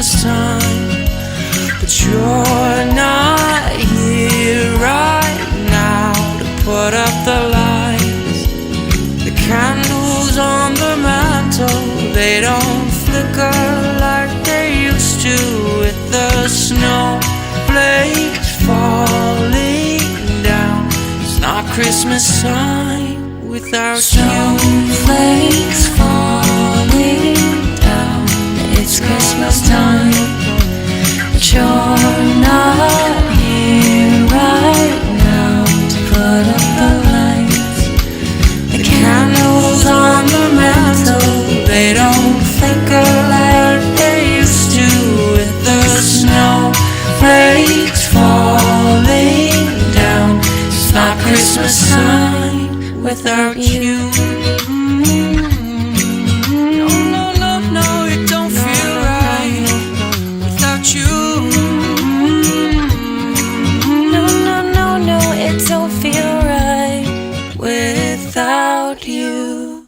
Christmas time. But you're not here right now to put up the lights. The candles on the mantle, they don't flicker like they used to, with the snowflakes falling down. It's not Christmas time without snowflakes falling down. It's Christmas time, but you're not here right now to put up the lights. The candles on the mantle, they don't flicker like they used to, with the snowflakes falling down. It's not Christmas time without you. No, no, no, no, it don't feel right without you. No, no, no, no, it don't feel right without you.